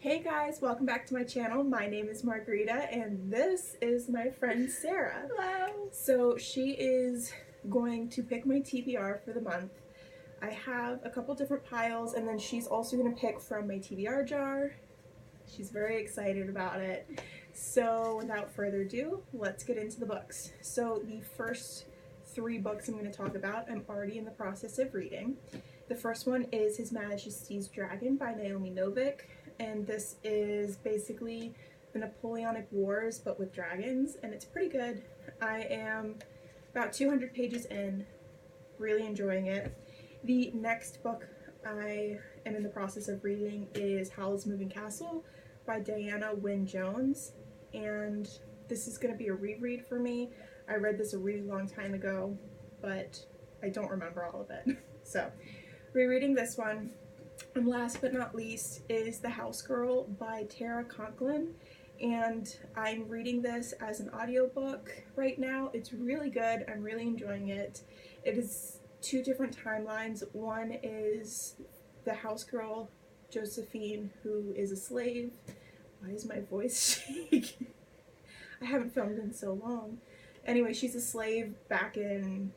Hey guys, welcome back to my channel. My name is Margarita and this is my friend Sarah. Hello! So she is going to pick my TBR for the month. I have a couple different piles and then she's also going to pick from my TBR jar. She's very excited about it. So without further ado, let's get into the books. So the first 3 books I'm going to talk about, I'm already in the process of reading. The first one is His Majesty's Dragon by Naomi Novik. And this is basically the Napoleonic Wars but with dragons, and it's pretty good. I am about 200 pages in, really enjoying it. The next book I am in the process of reading is Howl's Moving Castle by Diana Wynne Jones, and this is going to be a reread for me. I read this a really long time ago, but I don't remember all of it. So, rereading this one. And last but not least is The House Girl by Tara Conklin, and I'm reading this as an audiobook right now. It's really good. I'm really enjoying it. It is 2 different timelines. One is the house girl, Josephine, who is a slave. Why is my voice shaking? I haven't filmed in so long. Anyway, she's a slave back in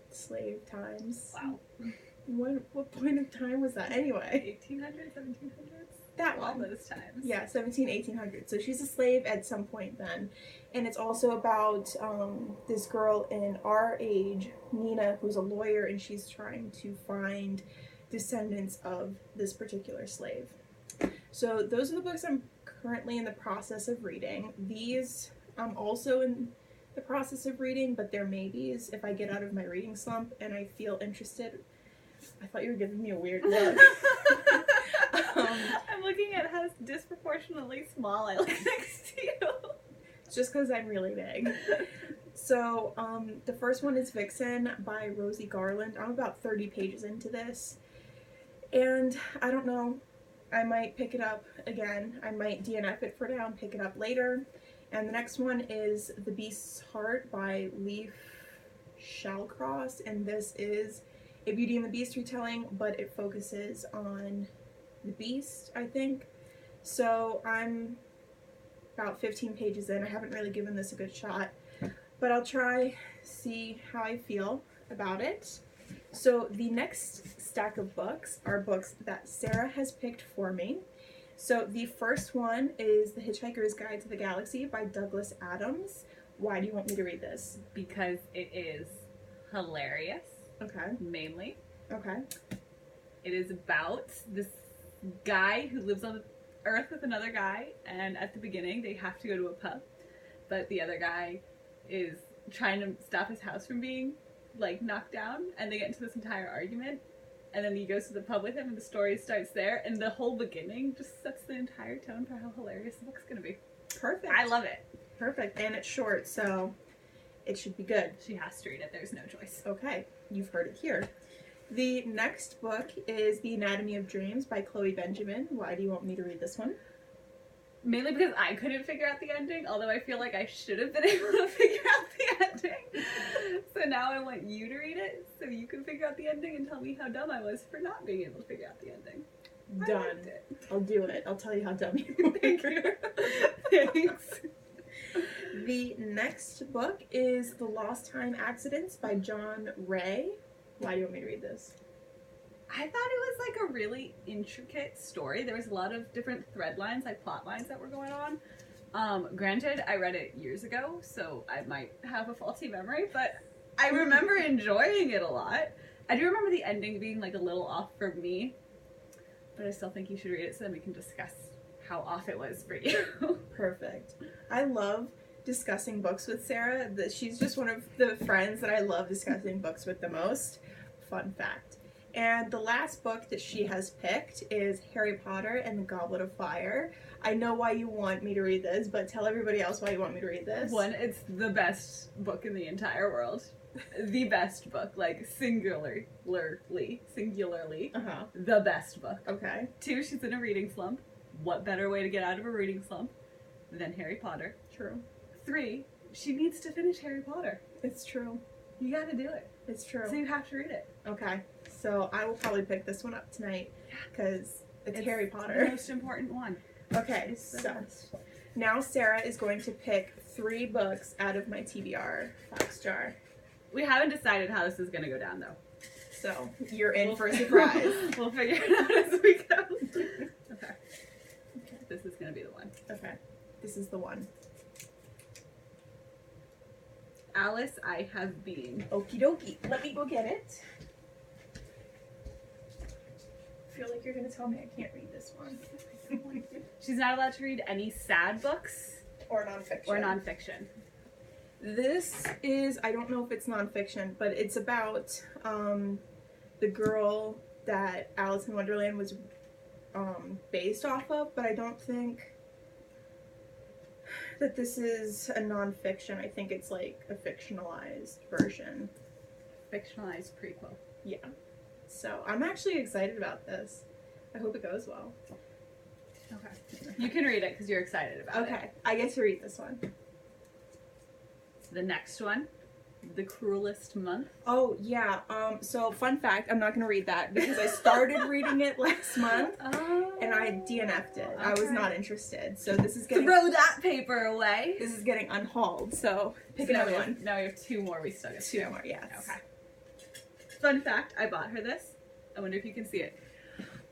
slave times. Wow. What point of time was that anyway? 1800s, 1700s? That All one. those times. Yeah, 1800s. So she's a slave at some point then. And it's also about this girl in our age, Nina, who's a lawyer, and she's trying to find descendants of this particular slave. So those are the books I'm currently in the process of reading. These I'm also in the process of reading, but they're maybes if I get out of my reading slump and I feel interested. I thought you were giving me a weird look. I'm looking at how disproportionately small I look next to you. It's just because I'm really big. So, the first one is Vixen by Rosie Garland. I'm about 30 pages into this. And I don't know, I might pick it up again. I might DNF it for now and pick it up later. And the next one is The Beast's Heart by Leif Shallcross. And this is a Beauty and the Beast retelling, but it focuses on the Beast, I think. So I'm about 15 pages in. I haven't really given this a good shot, but I'll try, see how I feel about it. So the next stack of books are books that Sarah has picked for me. So the first one is The Hitchhiker's Guide to the Galaxy by Douglas Adams. Why do you want me to read this? Because it is hilarious. Okay. Mainly. Okay. It is about this guy who lives on Earth with another guy, and at the beginning they have to go to a pub, but the other guy is trying to stop his house from being like knocked down, and they get into this entire argument, and then he goes to the pub with him and the story starts there, and the whole beginning just sets the entire tone for how hilarious the book's gonna be. Perfect. I love it. Perfect. And it's short, so it should be good. She has to read it, there's no choice. Okay, you've heard it here. The next book is The Anatomy of Dreams by Chloe Benjamin. Why do you want me to read this one? Mainly because I couldn't figure out the ending, although I feel like I should have been able to figure out the ending. So now I want you to read it so you can figure out the ending and tell me how dumb I was for not being able to figure out the ending. Done. I liked it. I'll do it. I'll tell you how dumb you were. Thank you. Thanks. The next book is The Lost Time Accidents by John Ray. Why do you want me to read this? I thought it was like a really intricate story. There was a lot of different thread lines, like plot lines that were going on. Granted, I read it years ago, so I might have a faulty memory, but I remember enjoying it a lot. I do remember the ending being like a little off for me, but I still think you should read it so then we can discuss how off it was for you. Perfect. I love discussing books with Sarah. She's just one of the friends that I love discussing books with the most. Fun fact. And the last book that she has picked is Harry Potter and the Goblet of Fire. I know why you want me to read this, but tell everybody else why you want me to read this. One, it's the best book in the entire world. The best book, like singularly, the best book. Okay. 2, she's in a reading slump. What better way to get out of a reading slump than Harry Potter? True. 3, she needs to finish Harry Potter. It's true. You gotta do it. It's true. So you have to read it. Okay. So I will probably pick this one up tonight because It's Harry The Potter. most important one. Okay, It's the so best. now Sarah is going to pick 3 books out of my TBR box jar. We haven't decided how this is gonna go down though. So you're in for a surprise. We'll figure it out as we go. Okay. This is gonna be the one. Okay, this is the one. Alice, I Have Been. Okie dokie. Let me go get it. I feel like you're gonna tell me I can't read this one. She's not allowed to read any sad books Or nonfiction. or nonfiction. This is, I don't know if it's nonfiction, but it's about the girl that Alice in Wonderland was based off of, but I don't think that this is a nonfiction. I think it's like a fictionalized version. Fictionalized prequel. Yeah. So I'm actually excited about this. I hope it goes well. Okay. You can read it because you're excited about it. Okay, I get to read this one. The next one, The Cruelest Month. Oh, yeah. So fun fact, I'm not going to read that because I started reading it last month and I DNF'd it. I was Okay. not interested. So this is getting Throw that paper away. this is getting unhauled. So pick So now another we have- one. Now we have 2 more we still get to 2 do. more, yes. Okay. Fun fact, I bought her this. I wonder if you can see it.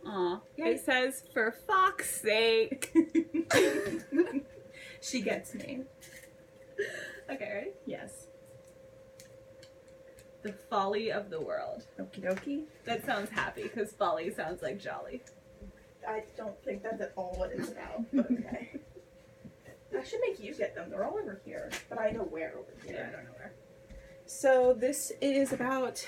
Aw. Yay. It says, for fox's sake. She gets me. Okay, ready? Yes. The Folly of the World. Okie dokie. That sounds happy because folly sounds like jolly. I don't think that's at all what it's about, but okay. I should make you get them. They're all over here, but I know where over Yeah, here. I don't know where. So this is about,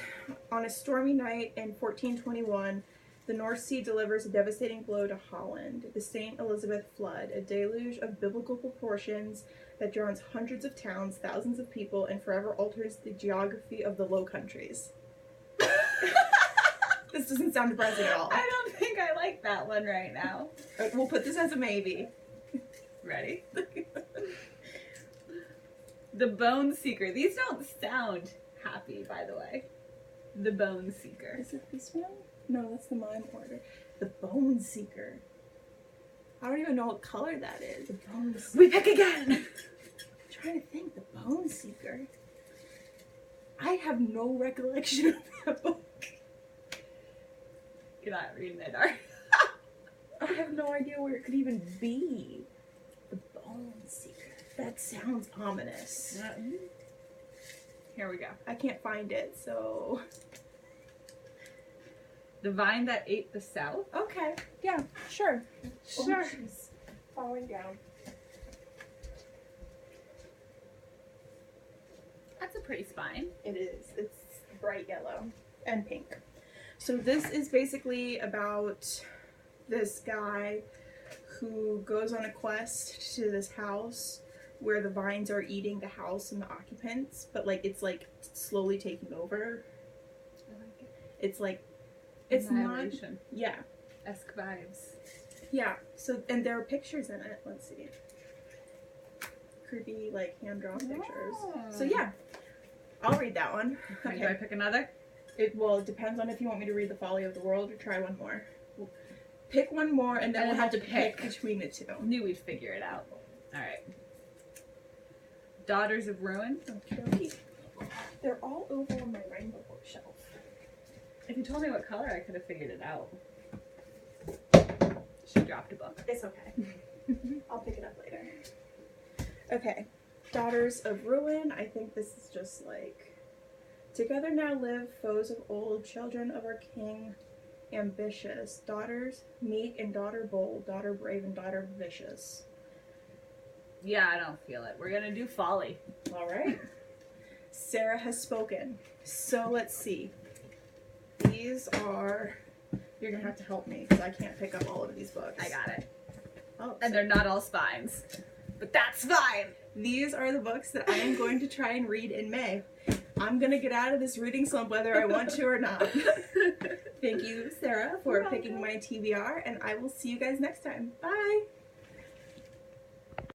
on a stormy night in 1421, the North Sea delivers a devastating blow to Holland. The St. Elizabeth flood, a deluge of biblical proportions that drowns hundreds of towns, thousands of people, and forever alters the geography of the Low Countries. This doesn't sound depressing at all. I don't think I like that one right now. We'll put this as a maybe. Ready? The Bone Seeker. These don't sound happy, by the way. The Bone Seeker. Is it this one? No, that's the mime order. The Bone Seeker. I don't even know what color that is. The Bone Seeker. We pick again! I'm trying to think. The Bone Seeker. I have no recollection of that book. You're not reading it, are you? I have no idea where it could even be. The Bone Seeker. That sounds ominous. Here we go. I can't find it, so... The Vine That Ate the South. Okay, yeah, sure. Sure. Oh, she's falling down. That's a pretty spine. It is. It's bright yellow and pink. So this is basically about this guy who goes on a quest to this house where the vines are eating the house and the occupants, but like it's like slowly taking over. I like it. It's like it's not. Annihilation. Yeah, Esque vibes. yeah. So and there are pictures in it. Let's see. Creepy like hand drawn pictures. So yeah, I'll read that one. Okay. Do I pick another? It depends on if you want me to read The Folly of the World or try one more. We'll pick one more and then we'll have to pick between the 2. Knew we'd figure it out. Alright. Daughters of Ruin. Okay. They're all over on my rainbow bookshelf. If you told me what color, I could have figured it out. She dropped a book. It's okay. I'll pick it up later. Okay. Daughters of Ruin. I think this is just like... Together now live foes of old, children of our king, ambitious. Daughters meek and daughter bold, daughter brave and daughter vicious. Yeah, I don't feel it. We're gonna do Folly. All right. Sarah has spoken. So let's see. These are... You're going to have to help me because I can't pick up all of these books. I got it. Oh, And they're not all spines. But that's fine! These are the books that I am going to try and read in May. I'm going to get out of this reading slump whether I want to or not. Thank you, Sarah, for You're picking welcome. my TBR, and I will see you guys next time. Bye!